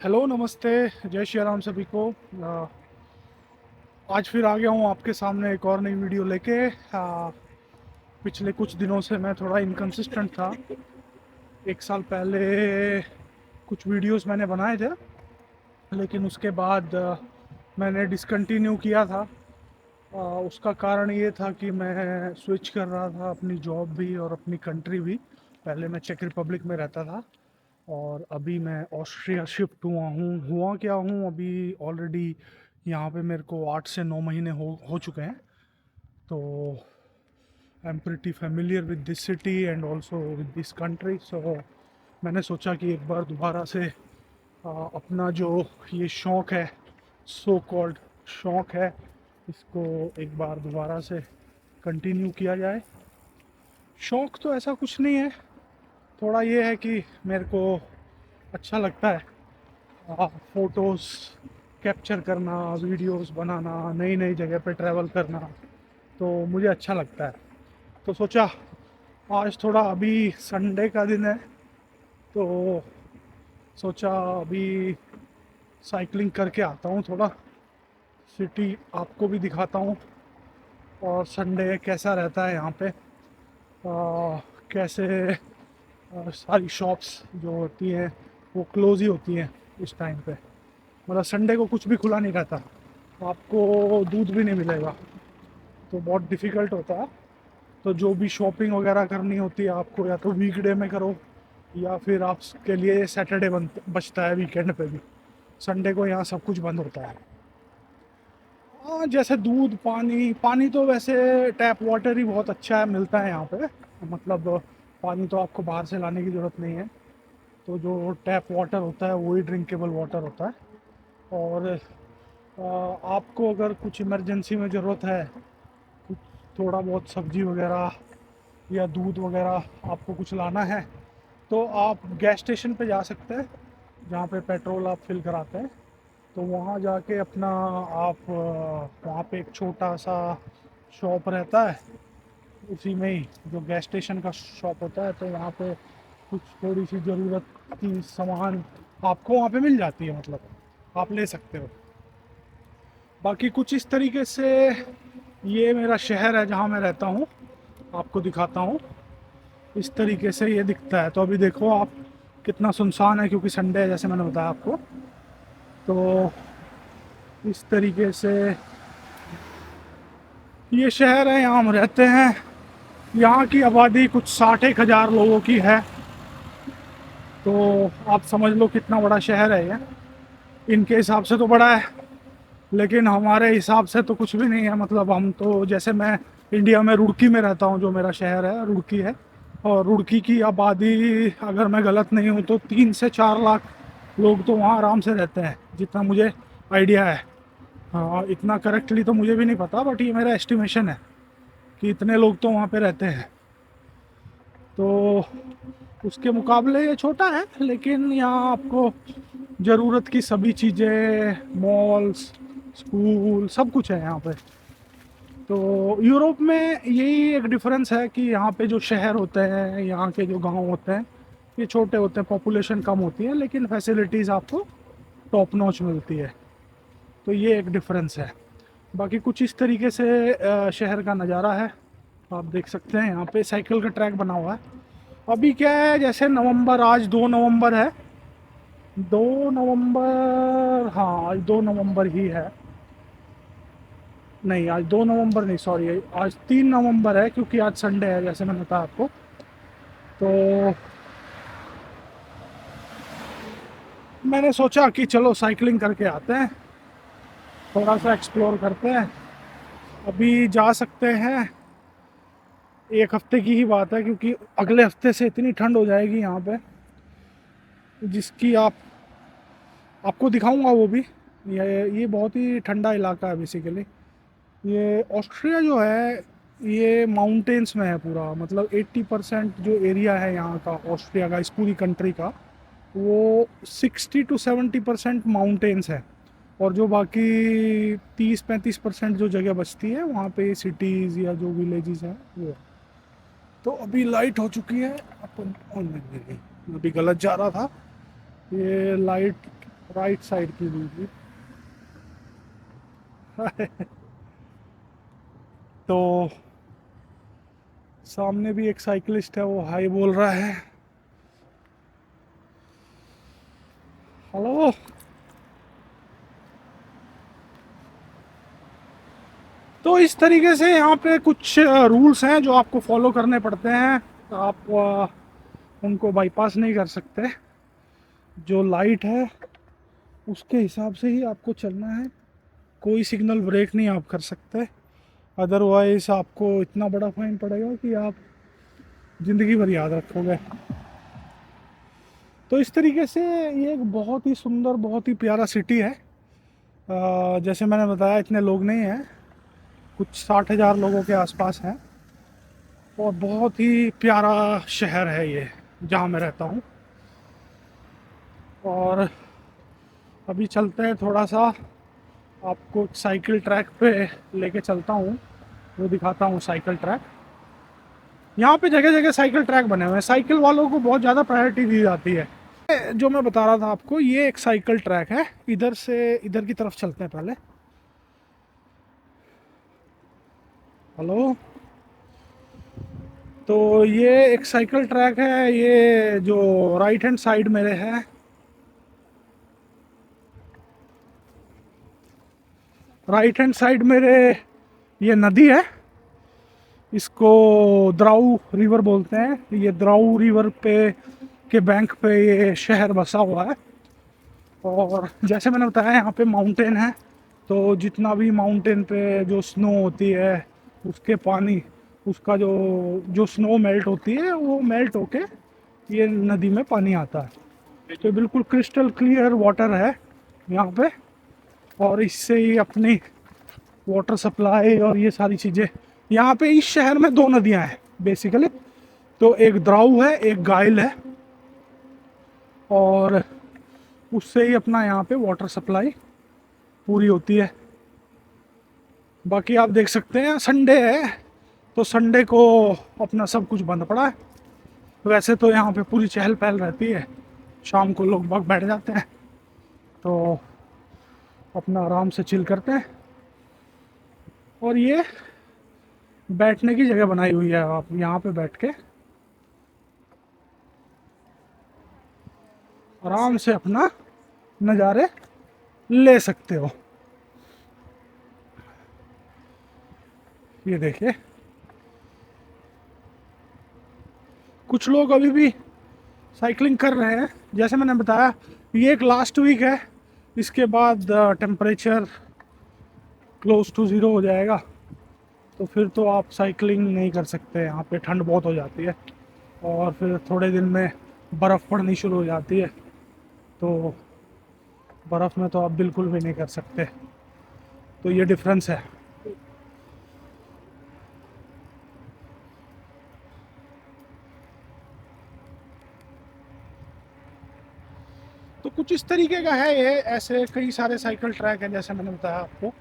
Hello, नमस्ते, जय श्री राम सभी को। आज फिर आ गया हूँ आपके सामने एक और नई वीडियो लेके। पिछले कुछ दिनों से मैं थोड़ा इनकंसिस्टेंट था। एक साल पहले कुछ वीडियोस मैंने बनाए थे, लेकिन उसके बाद मैंने डिसकंटिन्यू किया था। उसका कारण ये था कि मैं स्विच कर रहा था अपनी जॉब भी और अपनी कंट्री भी। पहले मैं चेक रिपब्लिक में रहता था और अभी मैं ऑस्ट्रिया शिफ्ट हुआ क्या हूँ अभी ऑलरेडी। यहाँ पे मेरे को 8 से 9 महीने हो चुके हैं। तो I am pretty familiar with this city and also with this country. So मैंने सोचा कि एक बार दोबारा से अपना जो ये शौक़ है, सो कॉल्ड शौक़ है, इसको एक बार दोबारा से कंटिन्यू किया जाए। शौक़ तो ऐसा कुछ नहीं है, थोड़ा ये है कि मेरे को अच्छा लगता है फ़ोटोज़ कैप्चर करना, वीडियोस बनाना, नई नई जगह पे ट्रैवल करना, तो मुझे अच्छा लगता है। तो सोचा आज थोड़ा, अभी संडे का दिन है, तो सोचा अभी साइकिलिंग करके आता हूँ, थोड़ा सिटी आपको भी दिखाता हूँ और संडे कैसा रहता है यहाँ पे। कैसे सारी शॉप्स जो होती हैं वो क्लोज़ ही होती हैं इस टाइम पे। मतलब संडे को कुछ भी खुला नहीं रहता, आपको दूध भी नहीं मिलेगा, तो बहुत डिफ़िकल्ट होता है। तो जो भी शॉपिंग वगैरह करनी होती है आपको, या तो वीकडे में करो या फिर आपके लिए सैटरडे बचता है वीकेंड पे भी। संडे को यहाँ सब कुछ बंद होता है। हाँ, जैसे दूध, पानी पानी तो वैसे टैप वाटर ही बहुत अच्छा है, मिलता है यहाँ पे। मतलब पानी तो आपको बाहर से लाने की ज़रूरत नहीं है, तो जो टैप वाटर होता है वही ड्रिंकेबल वाटर होता है। और आपको अगर कुछ इमरजेंसी में ज़रूरत है, कुछ थोड़ा बहुत सब्जी वगैरह या दूध वगैरह आपको कुछ लाना है, तो आप गैस स्टेशन पे जा सकते हैं, जहाँ पे पेट्रोल आप फिल कराते हैं। तो वहाँ जाके अपना आप वहाँ पे एक छोटा सा शॉप रहता है, उसी में ही जो गैस स्टेशन का शॉप होता है, तो वहाँ पे कुछ थोड़ी सी ज़रूरत की सामान आपको वहाँ पे मिल जाती है, मतलब आप ले सकते हो। बाकी कुछ इस तरीके से ये मेरा शहर है जहाँ मैं रहता हूँ, आपको दिखाता हूँ। इस तरीके से ये दिखता है। तो अभी देखो आप कितना सुनसान है, क्योंकि संडे है जैसे मैंने बताया आपको। तो इस तरीके से ये शहर है, यहाँ हम रहते हैं। यहाँ की आबादी कुछ 60-1 हज़ार लोगों की है, तो आप समझ लो कितना बड़ा शहर है ये। इनके हिसाब से तो बड़ा है, लेकिन हमारे हिसाब से तो कुछ भी नहीं है। मतलब हम तो, जैसे मैं इंडिया में रुड़की में रहता हूँ, जो मेरा शहर है रुड़की है, और रुड़की की आबादी अगर मैं गलत नहीं हूँ तो 3 से 4 लाख लोग तो वहाँ आराम से रहते हैं, जितना मुझे आइडिया है। हाँ, इतना करेक्टली तो मुझे भी नहीं पता, बट ये मेरा एस्टिमेशन है कि इतने लोग तो वहाँ पे रहते हैं। तो उसके मुकाबले ये छोटा है, लेकिन यहाँ आपको ज़रूरत की सभी चीज़ें, मॉल्स, स्कूल, सब कुछ है यहाँ पे। तो यूरोप में यही एक डिफरेंस है कि यहाँ पे जो शहर होते हैं, यहाँ के जो गांव होते हैं, ये छोटे होते हैं, पॉपुलेशन कम होती है, लेकिन फैसिलिटीज़ आपको टॉप नॉच मिलती है। तो ये एक डिफरेंस है। बाकी कुछ इस तरीके से शहर का नज़ारा है, आप देख सकते हैं। यहाँ पे साइकिल का ट्रैक बना हुआ है। अभी क्या है, जैसे नवंबर, आज 2 नवंबर है। 2 नवंबर, हाँ आज 2 नवंबर ही है। नहीं, आज 2 नवंबर नहीं, सॉरी, आज 3 नवंबर है, क्योंकि आज संडे है जैसे मैंने बताया आपको। तो मैंने सोचा कि चलो साइकिलिंग करके आते हैं, थोड़ा सा एक्सप्लोर करते हैं। अभी जा सकते हैं, एक हफ्ते की ही बात है, क्योंकि अगले हफ्ते से इतनी ठंड हो जाएगी यहाँ पे, जिसकी आपको दिखाऊंगा वो भी। ये बहुत ही ठंडा इलाका है बेसिकली। ये ऑस्ट्रिया जो है, ये माउंटेन्स में है पूरा। मतलब 80% जो एरिया है यहाँ का, ऑस्ट्रिया का, इस पूरी कंट्री का, वो 60 to 70% माउंटेन्स है। और जो बाकी 30-35% जो जगह बचती है, वहाँ पे सिटीज़ या जो विलेजेस हैं वो। तो अभी लाइट हो चुकी है, अपन अभी गलत जा रहा था। ये लाइट राइट साइड की व्यू भी। तो सामने भी एक साइकिलिस्ट है, वो हाई बोल रहा है। हेलो। तो इस तरीके से यहाँ पे कुछ रूल्स हैं जो आपको फॉलो करने पड़ते हैं। आप उनको बाईपास नहीं कर सकते। जो लाइट है उसके हिसाब से ही आपको चलना है। कोई सिग्नल ब्रेक नहीं आप कर सकते, अदरवाइज आपको इतना बड़ा फाइन पड़ेगा कि आप ज़िंदगी भर याद रखोगे। तो इस तरीके से ये एक बहुत ही सुंदर, बहुत ही प्यारा सिटी है। जैसे मैंने बताया, इतने लोग नहीं हैं, कुछ 60,000 लोगों के आसपास हैं। और बहुत ही प्यारा शहर है ये, जहाँ मैं रहता हूँ। और अभी चलते हैं थोड़ा सा, आपको साइकिल ट्रैक पे लेके चलता हूँ, वो दिखाता हूँ साइकिल ट्रैक। यहाँ पे जगह जगह साइकिल ट्रैक बने हुए हैं, साइकिल वालों को बहुत ज़्यादा प्रायोरिटी दी जाती है। जो मैं बता रहा था आपको, ये एक साइकिल ट्रैक है। इधर से इधर की तरफ चलते हैं पहले। हेलो। तो ये एक साइकिल ट्रैक है, ये जो राइट हैंड साइड मेरे है। राइट हैंड साइड मेरे ये नदी है, इसको द्राऊ रिवर बोलते हैं। ये द्राऊ रिवर पे के बैंक पे ये शहर बसा हुआ है। और जैसे मैंने बताया, यहाँ पे माउंटेन है, तो जितना भी माउंटेन पे जो स्नो होती है, उसके पानी, उसका जो जो स्नो मेल्ट होती है, वो मेल्ट होके ये नदी में पानी आता है। तो बिल्कुल क्रिस्टल क्लियर वाटर है यहाँ पे। और इससे ही अपनी वाटर सप्लाई और ये सारी चीज़ें, यहाँ पे इस शहर में दो नदियाँ हैं बेसिकली। तो एक द्राऊ है, एक गाइल है। और उससे ही अपना यहाँ पे वाटर सप्लाई पूरी होती है। बाकी आप देख सकते हैं, संडे है, तो संडे को अपना सब कुछ बंद पड़ा है। वैसे तो यहाँ पे पूरी चहल पहल रहती है, शाम को लोग बाग बैठ जाते हैं, तो अपना आराम से चिल करते हैं। और ये बैठने की जगह बनाई हुई है, आप यहाँ पे बैठ के आराम से अपना नज़ारे ले सकते हो। ये देखिए, कुछ लोग अभी भी साइकिलिंग कर रहे हैं। जैसे मैंने बताया, ये एक लास्ट वीक है, इसके बाद टेम्परेचर क्लोज टू ज़ीरो हो जाएगा, तो फिर तो आप साइकिलिंग नहीं कर सकते। यहाँ पे ठंड बहुत हो जाती है, और फिर थोड़े दिन में बर्फ़ पड़नी शुरू हो जाती है, तो बर्फ़ में तो आप बिल्कुल भी नहीं कर सकते। तो ये डिफरेंस है। तो कुछ इस तरीके का है ये। ऐसे कई सारे साइकिल ट्रैक हैं, जैसे मैंने बताया आपको।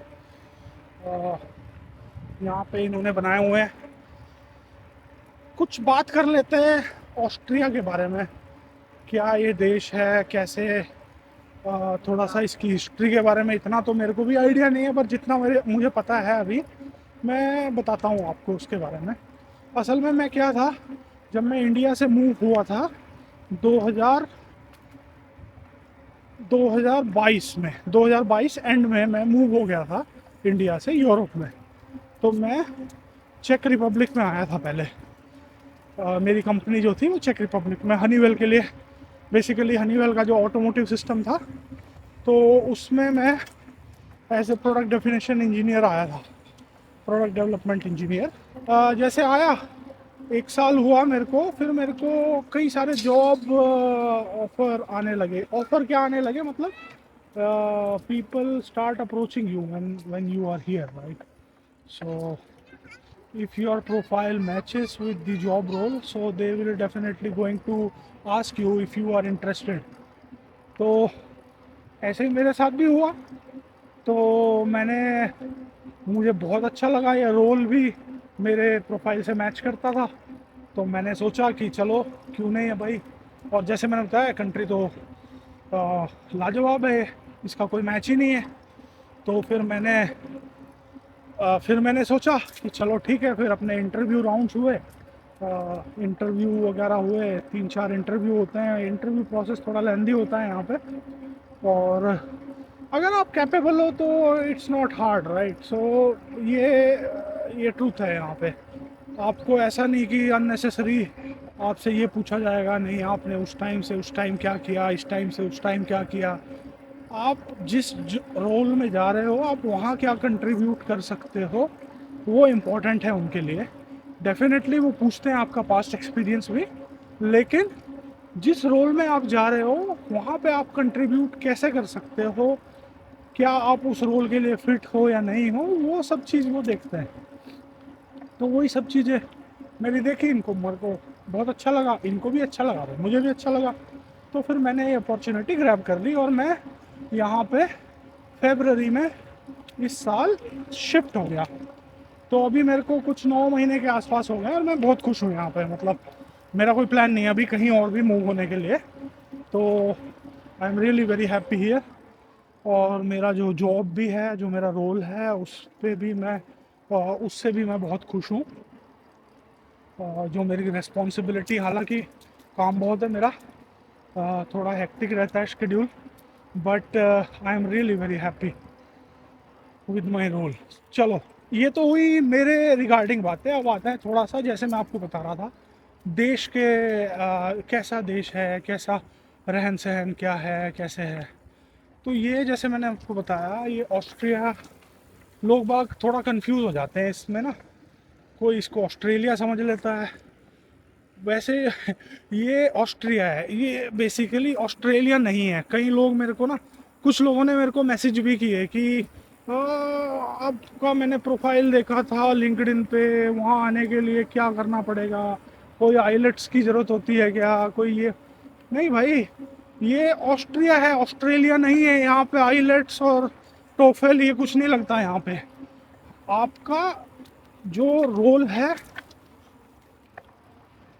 यहाँ पे इन्होंने बनाए हुए हैं। कुछ बात कर लेते हैं ऑस्ट्रिया के बारे में। क्या ये देश है, कैसे, थोड़ा सा इसकी हिस्ट्री के बारे में। इतना तो मेरे को भी आइडिया नहीं है, पर जितना मुझे पता है अभी, मैं बताता हूँ आपको उसके बारे में। असल में मैं क्या था, जब मैं इंडिया से मूव हुआ था 2000 2022 में, 2022 एंड में मैं मूव हो गया था इंडिया से यूरोप में। तो मैं चेक रिपब्लिक में आया था पहले। मेरी कंपनी जो थी वो चेक रिपब्लिक में, हनीवेल के लिए। बेसिकली हनीवेल का जो ऑटोमोटिव सिस्टम था, तो उसमें मैं as a product definition engineer आया था, प्रोडक्ट डेवलपमेंट इंजीनियर। जैसे आया, एक साल हुआ मेरे को, फिर मेरे को कई सारे जॉब ऑफर आने लगे। ऑफर क्या आने लगे, मतलब people start approaching you when you are here, right? So if your profile matches with the job role, so they will definitely going to ask you if you are interested. तो ऐसे ही मेरे साथ भी हुआ। तो मुझे बहुत अच्छा लगा, ये रोल भी मेरे प्रोफाइल से मैच करता था। तो मैंने सोचा कि चलो क्यों नहीं है भाई। और जैसे मैंने बताया, कंट्री तो लाजवाब है, इसका कोई मैच ही नहीं है। तो फिर मैंने सोचा कि चलो ठीक है, फिर अपने इंटरव्यू राउंड्स हुए, इंटरव्यू वगैरह हुए, 3-4 इंटरव्यू होते हैं। इंटरव्यू प्रोसेस थोड़ा लेंदी होता है यहाँ पे, और अगर आप कैपेबल हो तो इट्स नॉट हार्ड, राइट। सो ये ट्रूथ है यहाँ पे। आपको ऐसा नहीं कि अननेसेसरी आपसे ये पूछा जाएगा, नहीं आपने उस टाइम से उस टाइम क्या किया, इस टाइम से उस टाइम क्या किया। आप जिस रोल में जा रहे हो, आप वहाँ क्या कंट्रीब्यूट कर सकते हो, वो इम्पोर्टेंट है उनके लिए। डेफिनेटली वो पूछते हैं आपका पास्ट एक्सपीरियंस भी, लेकिन जिस रोल में आप जा रहे हो वहाँ पे आप कंट्रीब्यूट कैसे कर सकते हो, क्या आप उस रोल के लिए फिट हो या नहीं हो, वो सब चीज़ वो देखते हैं। तो वही सब चीज़ें मेरी देखी, इनको मेरे को बहुत अच्छा लगा, इनको भी अच्छा लगा, मुझे भी अच्छा लगा। तो फिर मैंने ये अपॉर्चुनिटी ग्रैब कर ली और मैं यहाँ पे फरवरी में इस साल शिफ्ट हो गया। तो अभी मेरे को कुछ 9 महीने के आसपास हो गए और मैं बहुत खुश हूँ यहाँ पे। मतलब मेरा कोई प्लान नहीं है अभी कहीं और भी मूव होने के लिए। तो I am really very happy here. और मेरा जो जॉब भी है, जो मेरा रोल है, उस पे भी मैं उससे भी मैं बहुत खुश हूँ। जो मेरी रिस्पॉन्सिबिलिटी, हालांकि काम बहुत है मेरा, थोड़ा हेक्टिक रहता है schedule, but I am really very happy with my role. चलो, ये तो हुई मेरे रिगार्डिंग बातें। अब आता है थोड़ा सा, जैसे मैं आपको बता रहा था, देश के कैसा देश है, कैसा रहन सहन क्या है, कैसे है। तो ये जैसे मैंने आपको बताया, ये ऑस्ट्रिया, लोग बाग थोड़ा कंफ्यूज हो जाते हैं इसमें ना, कोई इसको ऑस्ट्रेलिया समझ लेता है। वैसे ये ऑस्ट्रिया है, ये बेसिकली ऑस्ट्रेलिया नहीं है। कई लोग मेरे को ना, कुछ लोगों ने मेरे को मैसेज भी किए कि आपका मैंने प्रोफाइल देखा था लिंक्डइन पे, वहाँ आने के लिए क्या करना पड़ेगा, कोई आइलेट्स की ज़रूरत होती है क्या, कोई ये। नहीं भाई, ये ऑस्ट्रिया है, ऑस्ट्रेलिया नहीं है। यहाँ पे आइलेट्स और टोफेल ये कुछ नहीं लगता यहाँ पे। आपका जो रोल है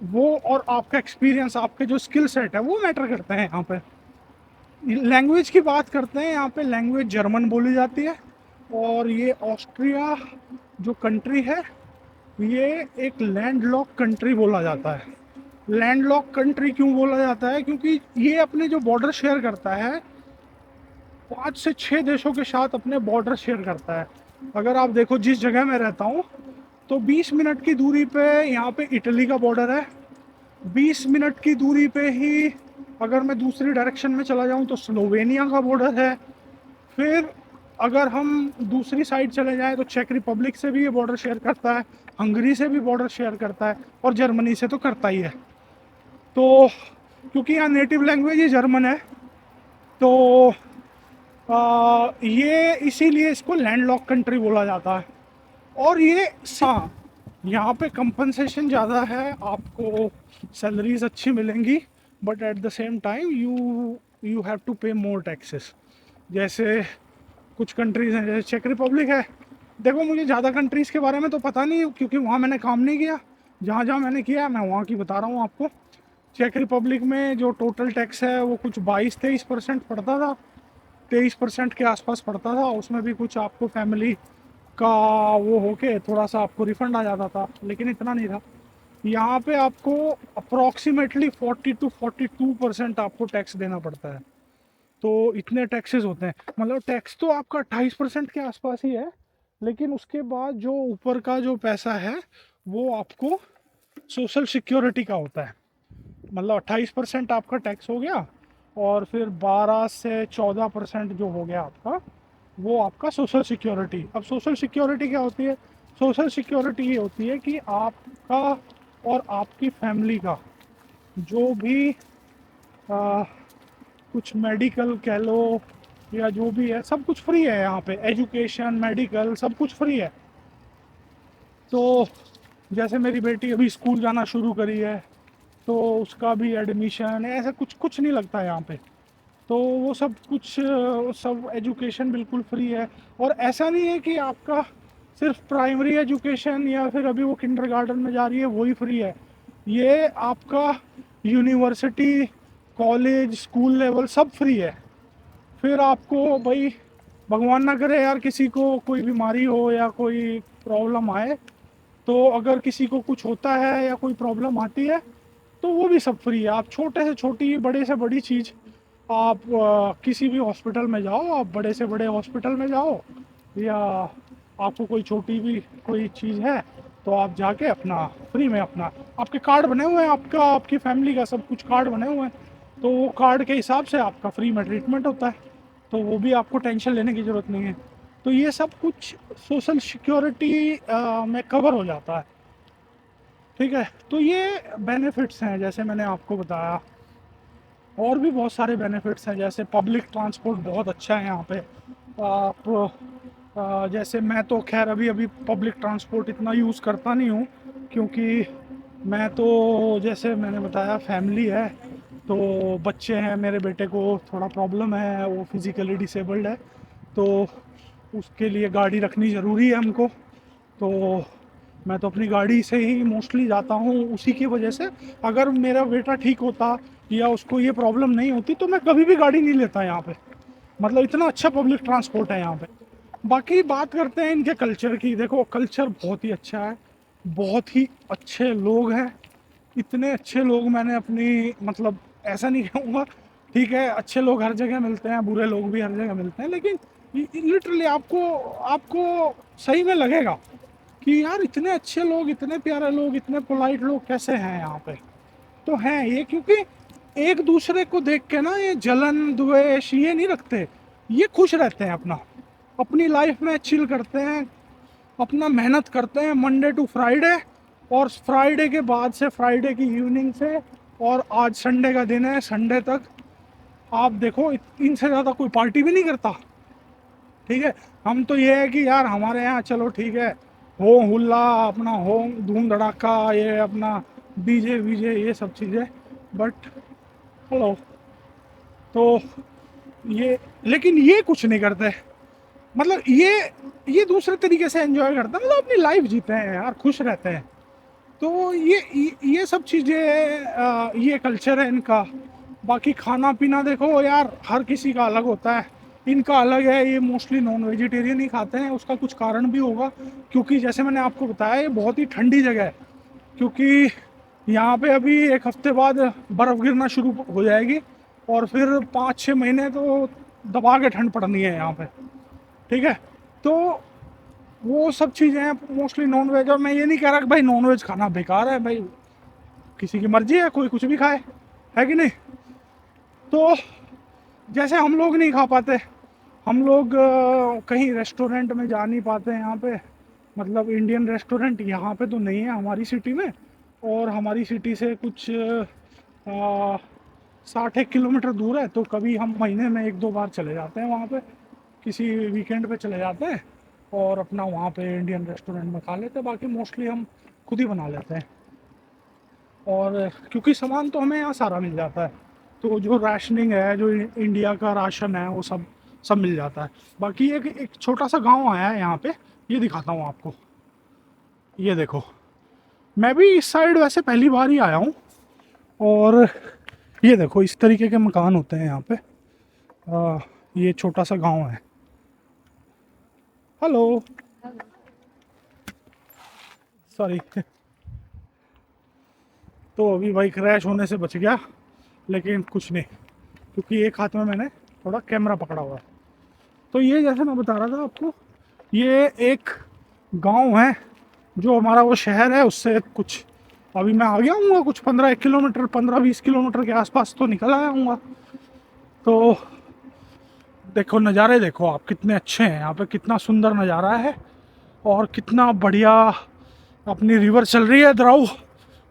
वो, और आपका एक्सपीरियंस, आपके जो स्किल सेट है, वो मैटर करते हैं यहाँ पे। लैंग्वेज की बात करते हैं, यहाँ पे लैंग्वेज जर्मन बोली जाती है। और ये ऑस्ट्रिया जो कंट्री है, ये एक लैंडलॉक कंट्री बोला जाता है। लैंडलॉक कंट्री क्यों बोला जाता है? क्योंकि ये अपने जो बॉर्डर शेयर करता है, 5 से 6 देशों के साथ अपने बॉर्डर शेयर करता है। अगर आप देखो, जिस जगह मैं रहता हूँ, तो 20 मिनट की दूरी पे यहाँ पे इटली का बॉर्डर है। 20 मिनट की दूरी पे ही अगर मैं दूसरी डायरेक्शन में चला जाऊँ तो स्लोवेनिया का बॉर्डर है। फिर अगर हम दूसरी साइड चले जाएँ तो चेक रिपब्लिक से भी ये बॉर्डर शेयर करता है, हंगरी से भी बॉर्डर शेयर करता है, और जर्मनी से तो करता ही है। तो क्योंकि यहाँ नेटिव लैंग्वेज ही जर्मन है, तो ये इसीलिए इसको लैंडलॉक कंट्री बोला जाता है। और ये यहाँ पे कंपनसेशन ज़्यादा है, आपको सैलरीज अच्छी मिलेंगी, but at the same time you have to pay more taxes. जैसे कुछ कंट्रीज़ हैं, जैसे चेक रिपब्लिक है। देखो, मुझे ज़्यादा कंट्रीज़ के बारे में तो पता नहीं, क्योंकि वहाँ मैंने काम नहीं किया। जहाँ जहाँ मैंने किया मैं वहाँ की बता रहा हूँ आपको। चेक रिपब्लिक में जो टोटल टैक्स है वो कुछ 22-23% पड़ता था, 23% के आसपास पड़ता था। उसमें भी कुछ आपको फैमिली का वो होके थोड़ा सा आपको रिफंड आ जाता था, लेकिन इतना नहीं था। यहाँ पे आपको अप्रॉक्सीमेटली 40 to 42% आपको टैक्स देना पड़ता है। तो इतने टैक्सेस होते हैं, मतलब टैक्स तो आपका 28% के आसपास ही है, लेकिन उसके बाद जो ऊपर का जो पैसा है वो आपको सोशल सिक्योरिटी का होता है। मतलब 28% आपका टैक्स हो गया, और फिर 12 से 14% जो हो गया आपका, वो आपका सोशल सिक्योरिटी। अब सोशल सिक्योरिटी क्या होती है? सोशल सिक्योरिटी ये होती है कि आपका और आपकी फैमिली का जो भी आ, कुछ मेडिकल कह लो या जो भी है, सब कुछ फ्री है यहाँ पे। एजुकेशन, मेडिकल, सब कुछ फ्री है। तो जैसे मेरी बेटी अभी स्कूल जाना शुरू करी है, तो उसका भी एडमिशन, ऐसा कुछ कुछ नहीं लगता यहाँ पे। तो वो सब कुछ, सब एजुकेशन बिल्कुल फ्री है। और ऐसा नहीं है कि आपका सिर्फ प्राइमरी एजुकेशन या फिर अभी वो किंडरगार्टन में जा रही है वही फ्री है। ये आपका यूनिवर्सिटी कॉलेज स्कूल लेवल सब फ्री है। फिर आपको भाई भगवान ना करे यार किसी को कोई बीमारी हो या कोई प्रॉब्लम आए, तो अगर किसी को कुछ होता है या कोई प्रॉब्लम आती है तो वो भी सब फ्री है। आप छोटे से छोटी बड़े से बड़ी चीज़ आप किसी भी हॉस्पिटल में जाओ, आप बड़े से बड़े हॉस्पिटल में जाओ, या आपको कोई छोटी भी कोई चीज़ है तो आप जाके अपना फ्री में अपना, आपके कार्ड बने हुए हैं, आपका आपकी फैमिली का सब कुछ कार्ड बने हुए हैं, तो वो कार्ड के हिसाब से आपका फ्री में ट्रीटमेंट होता है, तो वो भी आपको टेंशन लेने की ज़रूरत नहीं है। तो ये सब कुछ सोशल सिक्योरिटी में कवर हो जाता है, ठीक है। तो ये बेनिफिट्स हैं जैसे मैंने आपको बताया। और भी बहुत सारे बेनिफिट्स हैं, जैसे पब्लिक ट्रांसपोर्ट बहुत अच्छा है यहाँ पे। आप जैसे मैं तो खैर अभी अभी पब्लिक ट्रांसपोर्ट इतना यूज़ करता नहीं हूँ, क्योंकि मैं तो जैसे मैंने बताया फैमिली है, तो बच्चे हैं, मेरे बेटे को थोड़ा प्रॉब्लम है, वो फिज़िकली डिसेबल्ड है, तो उसके लिए गाड़ी रखनी ज़रूरी है हमको। तो मैं तो अपनी गाड़ी से ही मोस्टली जाता हूँ, उसी की वजह से। अगर मेरा बेटा ठीक होता या उसको ये प्रॉब्लम नहीं होती तो मैं कभी भी गाड़ी नहीं लेता यहाँ पे। मतलब इतना अच्छा पब्लिक ट्रांसपोर्ट है यहाँ पे। बाकी बात करते हैं इनके कल्चर की। देखो कल्चर बहुत ही अच्छा है, बहुत ही अच्छे लोग हैं, इतने अच्छे लोग मैंने अपनी, मतलब ऐसा नहीं कहूँगा, ठीक है अच्छे लोग हर जगह मिलते हैं, बुरे लोग भी हर जगह मिलते हैं, लेकिन लिटरली आपको आपको सही में लगेगा कि यार इतने अच्छे लोग, इतने प्यारे लोग, इतने पोलाइट लोग कैसे हैं यहाँ पे। तो हैं ये, क्योंकि एक दूसरे को देख के ना ये जलन द्वेष ये नहीं रखते, ये खुश रहते हैं, अपना अपनी लाइफ में चिल करते हैं, अपना मेहनत करते हैं मंडे टू फ्राइडे, और फ्राइडे के बाद से, फ्राइडे की इवनिंग से, और आज संडे का दिन है, संडे तक आप देखो इनसे ज़्यादा कोई पार्टी भी नहीं करता, ठीक है। हम तो ये है कि यार हमारे यहाँ चलो ठीक है, हो हुल्ला अपना, हो धूम धड़ाका, ये अपना डीजे वीजे ये सब चीज़ें, बट हेलो, तो ये, लेकिन ये कुछ नहीं करते। मतलब ये दूसरे तरीके से एंजॉय करते हैं, मतलब अपनी लाइफ जीते हैं यार, खुश रहते हैं। तो ये सब चीज़ें, ये कल्चर है इनका। बाकी खाना पीना देखो यार, हर किसी का अलग होता है, इनका अलग है, ये मोस्टली नॉन वेजिटेरियन ही खाते हैं। उसका कुछ कारण भी होगा, क्योंकि जैसे मैंने आपको बताया ये बहुत ही ठंडी जगह है, क्योंकि यहाँ पे अभी एक हफ्ते बाद बर्फ़ गिरना शुरू हो जाएगी, और फिर 5-6 महीने तो दबा के ठंड पड़नी है यहाँ पे, ठीक है। तो वो सब चीज़ें हैं मोस्टली नॉन वेज। और मैं ये नहीं कह रहा कि भाई नॉन वेज खाना बेकार है, भाई किसी की मर्जी है, कोई कुछ भी खाए, है कि नहीं। तो जैसे हम लोग नहीं खा पाते, हम लोग कहीं रेस्टोरेंट में जा नहीं पाते यहाँ पे, मतलब इंडियन रेस्टोरेंट यहाँ पे तो नहीं है हमारी सिटी में, और हमारी सिटी से कुछ 60-1 किलोमीटर दूर है, तो कभी हम महीने में 1-2 बार चले जाते हैं वहाँ पे, किसी वीकेंड पे चले जाते हैं और अपना वहाँ पे इंडियन रेस्टोरेंट में खा लेते हैं। बाकी मोस्टली हम खुद ही बना लेते हैं, और क्योंकि सामान तो हमें यहाँ सारा मिल जाता है, तो जो राशनिंग है, जो इंडिया का राशन है, वो सब सब मिल जाता है। बाकी एक छोटा सा गांव आया है यहाँ पे, ये दिखाता हूँ आपको। ये देखो, मैं भी इस साइड वैसे पहली बार ही आया हूँ, और ये देखो इस तरीके के मकान होते हैं यहाँ पे। ये छोटा सा गांव है। Hello, sorry. तो अभी भाई क्रैश होने से बच गया, लेकिन कुछ नहीं, क्योंकि एक हाथ में मैंने थोड़ा कैमरा पकड़ा हुआ है। तो ये जैसे मैं बता रहा था आपको, ये एक गांव है, जो हमारा वो शहर है उससे कुछ, अभी मैं आ गया हूँ कुछ 15-1 किलोमीटर, 15-20 किलोमीटर के आसपास तो निकल आया हूँ। तो देखो नज़ारे, देखो आप कितने अच्छे हैं यहाँ पे, कितना सुंदर नज़ारा है, और कितना बढ़िया अपनी रिवर चल रही है द्राउ,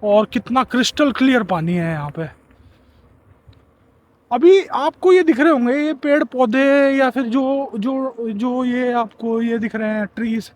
और कितना क्रिस्टल क्लियर पानी है यहाँ पे। अभी आपको ये दिख रहे होंगे ये पेड़ पौधे, या फिर जो जो जो ये आपको ये दिख रहे हैं ट्रीज,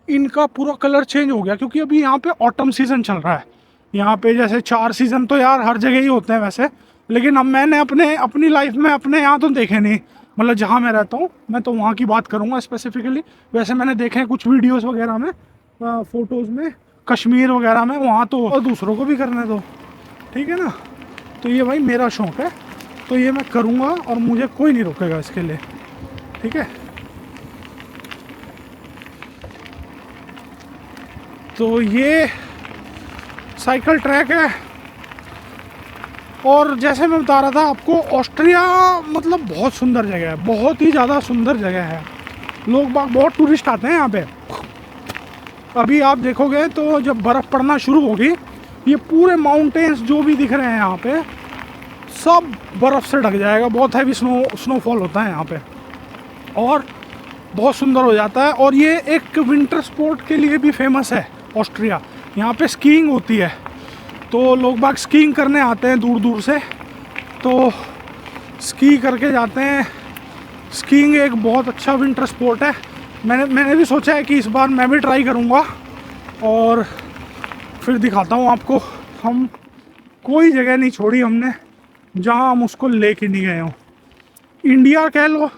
इनका पूरा कलर चेंज हो गया, क्योंकि अभी यहाँ पे ऑटम सीज़न चल रहा है। यहाँ पे जैसे 4 सीज़न तो यार हर जगह ही होते हैं वैसे, लेकिन अब मैंने अपनी लाइफ में अपने यहाँ तो देखे नहीं, मतलब जहाँ मैं रहता हूँ, मैं तो वहाँ की बात करूँगा स्पेसिफिकली। वैसे मैंने देखे हैं कुछ वीडियोज़ वगैरह में, फ़ोटोज़ में, कश्मीर वगैरह में, वहाँ तो, और दूसरों को भी करने दो, ठीक है ना। तो ये भाई मेरा शौक़ है, तो ये मैं करूँगा और मुझे कोई नहीं रोकेगा इसके लिए, ठीक है। तो ये साइकिल ट्रैक है। और जैसे मैं बता रहा था आपको, ऑस्ट्रिया मतलब बहुत सुंदर जगह है, बहुत ही ज़्यादा सुंदर जगह है। लोग बाग बहुत टूरिस्ट आते हैं यहाँ पे। अभी आप देखोगे तो जब बर्फ़ पड़ना शुरू होगी, ये पूरे माउंटेन्स जो भी दिख रहे हैं यहाँ पे सब बर्फ़ से ढक जाएगा। बहुत हैवी स्नोफॉल होता है यहाँ पे और बहुत सुंदर हो जाता है। और ये एक विंटर स्पोर्ट के लिए भी फेमस है ऑस्ट्रिया। यहाँ पे स्कीइंग होती है, तो लोग बाग स्कीइंग करने आते हैं दूर दूर से, तो स्की करके जाते हैं। स्कीइंग एक बहुत अच्छा विंटर स्पोर्ट है। मैंने भी सोचा है कि इस बार मैं भी ट्राई करूँगा और फिर दिखाता हूँ आपको। हम कोई जगह नहीं छोड़ी हमने जहाँ हम उसको लेके नहीं गए हों। इंडिया कह लो,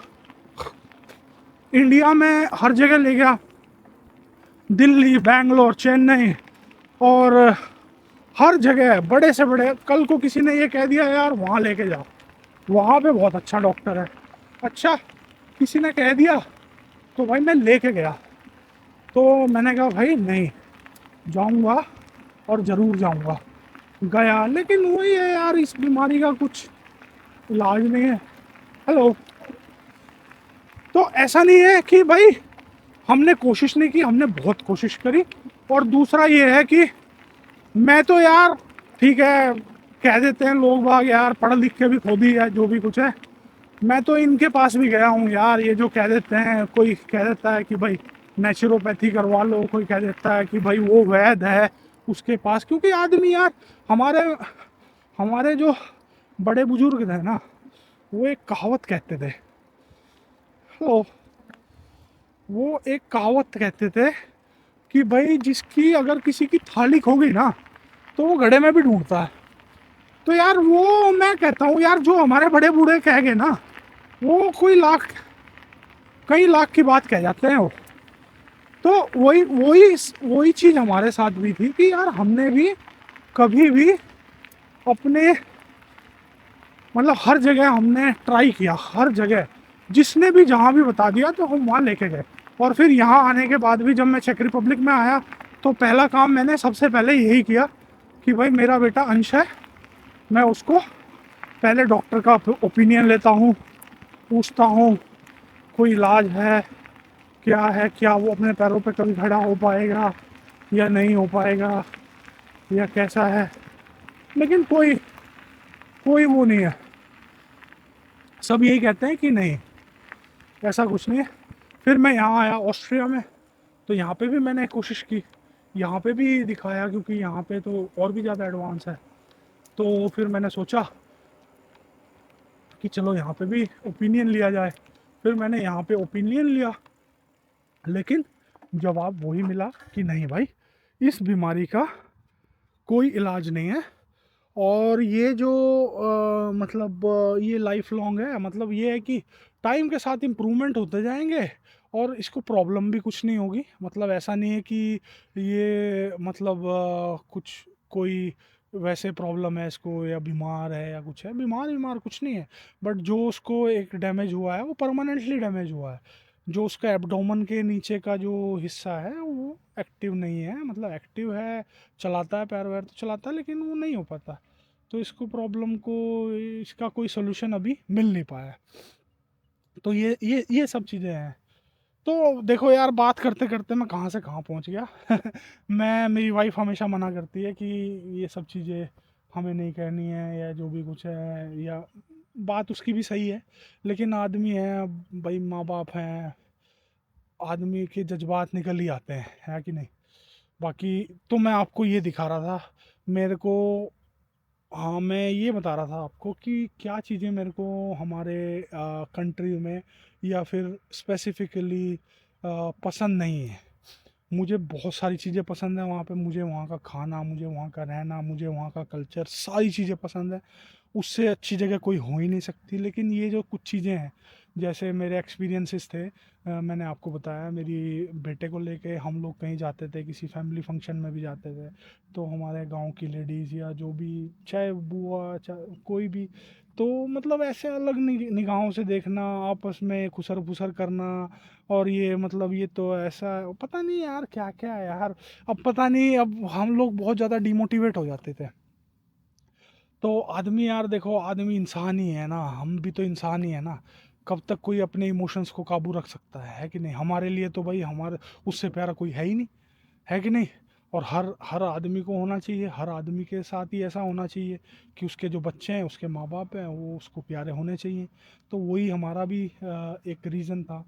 इंडिया में हर जगह ले गया, दिल्ली, बैंगलोर, चेन्नई और हर जगह बड़े से बड़े। कल को किसी ने ये कह दिया यार वहाँ लेके जाओ, वहाँ पे बहुत अच्छा डॉक्टर है, अच्छा किसी ने कह दिया तो भाई मैं लेके गया। तो मैंने कहा भाई नहीं, जाऊँगा और ज़रूर जाऊँगा। गया, लेकिन वही है यार, इस बीमारी का कुछ इलाज नहीं है। हेलो। तो ऐसा नहीं है कि भाई हमने कोशिश नहीं की, हमने बहुत कोशिश करी। और दूसरा ये है कि मैं तो यार ठीक है, कह देते हैं लोग बाग यार पढ़ लिख के भी खोदी है जो भी कुछ है। मैं तो इनके पास भी गया हूँ यार, ये जो कह देते हैं, कोई कह देता है कि भाई नेचुरोपैथी करवा लो, कोई कह देता है कि भाई वो वैद्य है उसके पास। क्योंकि आदमी यार, हमारे हमारे जो बड़े बुजुर्ग थे ना, वो एक कहावत कहते थे, तो वो एक कहावत कहते थे कि भाई जिसकी अगर किसी की थाली खो गई ना तो वो घड़े में भी ढूंढता है। तो यार वो मैं कहता हूँ यार, जो हमारे बड़े बूढ़े कह गए ना, वो कई लाख की बात कह जाते हैं वो। तो वही वही वही चीज़ हमारे साथ भी थी कि यार हमने भी कभी भी अपने मतलब हर जगह हमने ट्राई किया, हर जगह जिसने भी जहाँ भी बता दिया तो हम वहाँ लेके गए। और फिर यहाँ आने के बाद भी जब मैं चेक रिपब्लिक में आया तो पहला काम मैंने सबसे पहले यही किया कि भाई मेरा बेटा अंश है, मैं उसको पहले डॉक्टर का ओपिनियन लेता हूँ, पूछता हूँ कोई इलाज है, क्या है, क्या वो अपने पैरों पे कभी खड़ा हो पाएगा या नहीं हो पाएगा या कैसा है। लेकिन कोई वो नहीं है, सब यही कहते हैं कि नहीं ऐसा कुछ नहीं है। फिर मैं यहाँ आया ऑस्ट्रिया में, तो यहाँ पे भी मैंने कोशिश की, यहाँ पे भी दिखाया क्योंकि यहाँ पे तो और भी ज़्यादा एडवांस है। तो फिर मैंने सोचा कि चलो यहाँ पे भी ओपिनियन लिया जाए। फिर मैंने यहाँ पे ओपिनियन लिया, लेकिन जवाब वही मिला कि नहीं भाई, इस बीमारी का कोई इलाज नहीं है और ये जो मतलब ये लाइफ लॉन्ग है। मतलब ये है कि टाइम के साथ इम्प्रूवमेंट होते जाएंगे और इसको प्रॉब्लम भी कुछ नहीं होगी। मतलब ऐसा नहीं है कि ये मतलब कुछ कोई वैसे प्रॉब्लम है इसको या बीमार है या कुछ है। बीमार कुछ नहीं है, बट जो उसको एक डैमेज हुआ है वो परमानेंटली डैमेज हुआ है। जो उसका एब्डोमेन के नीचे का जो हिस्सा है वो एक्टिव नहीं है, मतलब एक्टिव है, चलाता है, पैर वैर तो चलाता है, लेकिन वो नहीं हो पाता। तो इसको प्रॉब्लम को इसका कोई सोल्यूशन अभी मिल नहीं पाया। तो ये सब चीज़ें हैं। तो देखो यार, बात करते करते मैं कहाँ से कहाँ पहुँच गया। मेरी वाइफ हमेशा मना करती है कि ये सब चीज़ें हमें नहीं कहनी है या जो भी कुछ है, या बात उसकी भी सही है, लेकिन आदमी है भाई, माँ बाप हैं, आदमी के जज्बात निकल ही आते हैं, है कि नहीं। बाकी तो मैं आपको ये दिखा रहा था मेरे को, हाँ मैं ये बता रहा था आपको कि क्या चीज़ें मेरे को हमारे कंट्री में या फिर स्पेसिफिकली पसंद नहीं है। मुझे बहुत सारी चीज़ें पसंद है वहाँ पे, मुझे वहाँ का खाना, मुझे वहाँ का रहना, मुझे वहाँ का कल्चर, सारी चीज़ें पसंद है। उससे अच्छी जगह कोई हो ही नहीं सकती। लेकिन ये जो कुछ चीज़ें हैं जैसे मेरे एक्सपीरियंसेस थे, मैंने आपको बताया मेरी बेटे को लेके हम लोग कहीं जाते थे, किसी फैमिली फंक्शन में भी जाते थे, तो हमारे गांव की लेडीज़ या जो भी, चाहे बुआ चाहे कोई भी, तो मतलब ऐसे अलग निगाहों से देखना, आपस में खुसर फुसर करना, और ये मतलब ये तो ऐसा पता नहीं यार क्या क्या है यार। अब पता नहीं, अब हम लोग बहुत ज़्यादा डिमोटिवेट हो जाते थे। तो आदमी यार देखो, आदमी इंसान ही है ना, हम भी तो इंसान ही है ना। कब तक कोई अपने इमोशंस को काबू रख सकता है कि नहीं? हमारे लिए तो भाई हमारे उससे प्यारा कोई है ही नहीं, है कि नहीं? और हर हर आदमी को होना चाहिए, हर आदमी के साथ ही ऐसा होना चाहिए कि उसके जो बच्चे हैं, उसके माँ बाप हैं, वो उसको प्यारे होने चाहिए। तो वही हमारा भी एक रीज़न था।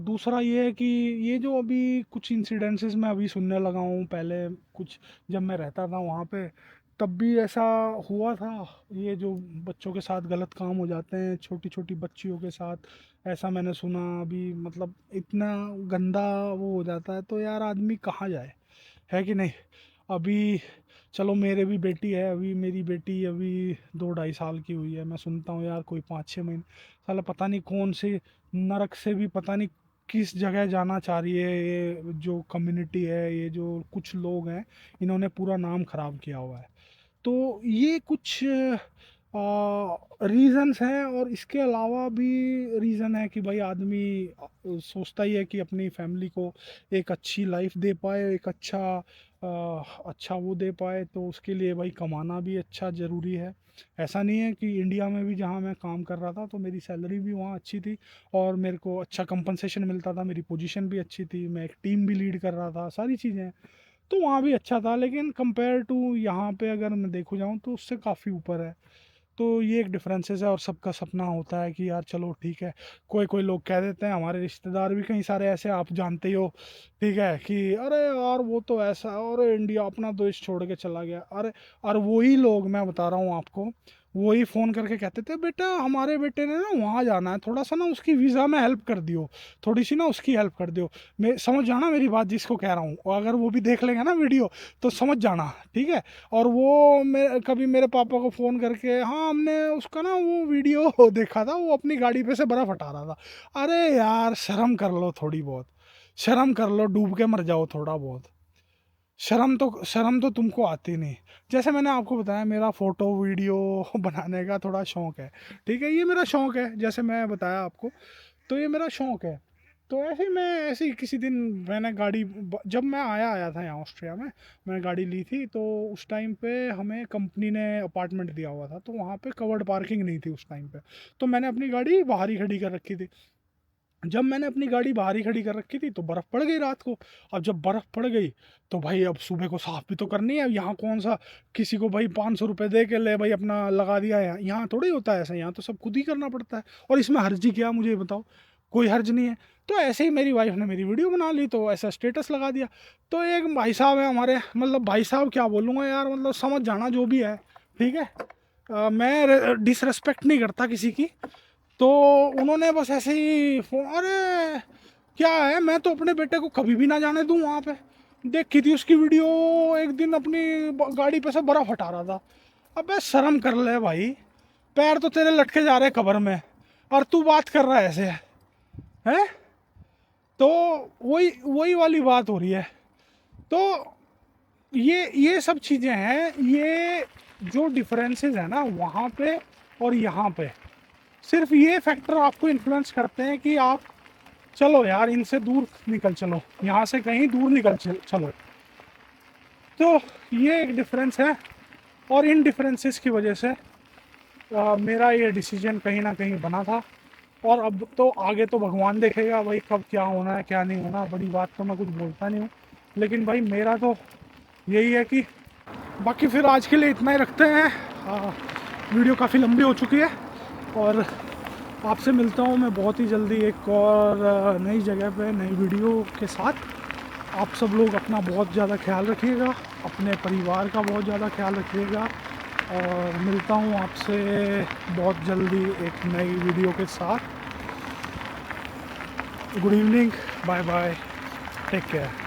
दूसरा ये है कि ये जो अभी कुछ इंसिडेंसेस मैं अभी सुनने लगा हूँ, पहले कुछ जब मैं रहता था वहाँ पे तब भी ऐसा हुआ था। ये जो बच्चों के साथ गलत काम हो जाते हैं, छोटी छोटी बच्चियों के साथ, ऐसा मैंने सुना अभी, मतलब इतना गंदा वो हो जाता है, तो यार आदमी कहाँ जाए, है कि नहीं? अभी चलो मेरे भी बेटी है, अभी मेरी बेटी अभी 2 ढाई साल की हुई है, मैं सुनता हूँ यार कोई 5 6 महीने, साला पता नहीं कौन से नरक से भी पता नहीं किस जगह जाना चाह रही है। ये जो कम्युनिटी है, ये जो कुछ लोग हैं, इन्होंने पूरा नाम खराब किया हुआ है। तो ये कुछ रीज़न्स हैं, और इसके अलावा भी रीज़न है कि भाई आदमी सोचता ही है कि अपनी फैमिली को एक अच्छी लाइफ दे पाए, एक अच्छा वो दे पाए, तो उसके लिए भाई कमाना भी अच्छा ज़रूरी है। ऐसा नहीं है कि इंडिया में भी जहाँ मैं काम कर रहा था तो मेरी सैलरी भी वहाँ अच्छी थी, और मेरे को अच्छा कंपनसेशन मिलता था, मेरी पोजीशन भी अच्छी थी, मैं एक टीम भी लीड कर रहा था, सारी चीज़ें, तो वहाँ भी अच्छा था। लेकिन कंपेयर टू यहाँ पे अगर मैं देखूँ जाऊँ तो उससे काफ़ी ऊपर है। तो ये एक डिफरेंसेस है, और सबका सपना होता है कि यार चलो ठीक है, कोई कोई लोग कह देते हैं, हमारे रिश्तेदार भी कई सारे ऐसे आप जानते ही हो, ठीक है, कि अरे यार वो तो ऐसा, अरे इंडिया अपना देश छोड़ के चला गया, अरे। और वही लोग, मैं बता रहा हूँ आपको, वही फ़ोन करके कहते थे, बेटा हमारे बेटे ने ना वहाँ जाना है, थोड़ा सा ना उसकी वीज़ा में हेल्प कर दियो, थोड़ी सी ना उसकी हेल्प कर दियो। मैं समझ जाना मेरी बात जिसको कह रहा हूँ, और अगर वो भी देख लेंगे ना वीडियो तो समझ जाना, ठीक है? और वो कभी मेरे पापा को फ़ोन करके, हाँ हमने उसका ना वो वीडियो देखा था, वो अपनी गाड़ी पे से बर्फ़ हटा रहा था। अरे यार शर्म कर लो थोड़ी बहुत, शर्म कर लो, डूब के मर जाओ थोड़ा बहुत। शर्म तो तुमको आती नहीं। जैसे मैंने आपको बताया, मेरा फ़ोटो वीडियो बनाने का थोड़ा शौक़ है, ठीक है, ये मेरा शौक़ है, जैसे मैं बताया आपको, तो ये मेरा शौक़ है। तो ऐसे ही मैं, ऐसे ही किसी दिन मैंने जब मैं आया था यहाँ ऑस्ट्रिया में, मैंने गाड़ी ली थी, तो उस टाइम पे हमें कंपनी ने अपार्टमेंट दिया हुआ था, तो वहाँ पे कवर्ड पार्किंग नहीं थी उस टाइम पे, तो मैंने अपनी गाड़ी बाहर ही खड़ी कर रखी थी। जब मैंने अपनी गाड़ी बाहर ही खड़ी कर रखी थी तो बर्फ़ पड़ गई रात को। अब जब बर्फ़ पड़ गई तो भाई अब सुबह को साफ़ भी तो करनी है। यहाँ कौन सा किसी को भाई 500 रुपये दे के ले भाई अपना लगा दिया है, यहाँ थोड़ी होता है ऐसा, यहाँ तो सब खुद ही करना पड़ता है। और इसमें हर्ज ही क्या, मुझे ये बताओ? कोई हर्ज नहीं है। तो ऐसे ही मेरी वाइफ़ ने मेरी वीडियो बना ली, तो ऐसा स्टेटस लगा दिया। तो एक भाई साहब है हमारे, मतलब भाई साहब क्या बोलूँगा यार, मतलब समझ जाना जो भी है, ठीक है? मैं डिसरिस्पेक्ट नहीं करता किसी की। तो उन्होंने बस ऐसे ही फ़ोन, अरे क्या है, मैं तो अपने बेटे को कभी भी ना जाने दूँ वहाँ पे। देखी थी उसकी वीडियो, एक दिन अपनी गाड़ी पे से बर्फ़ हटा रहा था। अबे शर्म कर ले भाई, पैर तो तेरे लटके जा रहे कब्र में, और तू बात कर रहा है ऐसे, हैं? तो वही वही वाली बात हो रही है। तो ये सब चीज़ें हैं, ये जो डिफरेंसेस है ना वहाँ पे और यहाँ पे, सिर्फ ये फैक्टर आपको इन्फ्लुएंस करते हैं कि आप चलो यार इनसे दूर निकल चलो, यहाँ से कहीं दूर निकल चलो। तो ये एक डिफरेंस है, और इन डिफरेंसेस की वजह से मेरा ये डिसीजन कहीं ना कहीं बना था। और अब तो आगे तो भगवान देखेगा भाई, कब क्या होना है क्या नहीं होना, बड़ी बात तो मैं कुछ बोलता नहीं हूँ। लेकिन भाई मेरा तो यही है कि, बाकी फिर आज के लिए इतना ही रखते हैं। वीडियो काफ़ी लंबी हो चुकी है, और आपसे मिलता हूँ मैं बहुत ही जल्दी एक और नई जगह पे नई वीडियो के साथ। आप सब लोग अपना बहुत ज़्यादा ख्याल रखिएगा, अपने परिवार का बहुत ज़्यादा ख्याल रखिएगा, और मिलता हूँ आपसे बहुत जल्दी एक नई वीडियो के साथ। Good evening, bye bye, take care.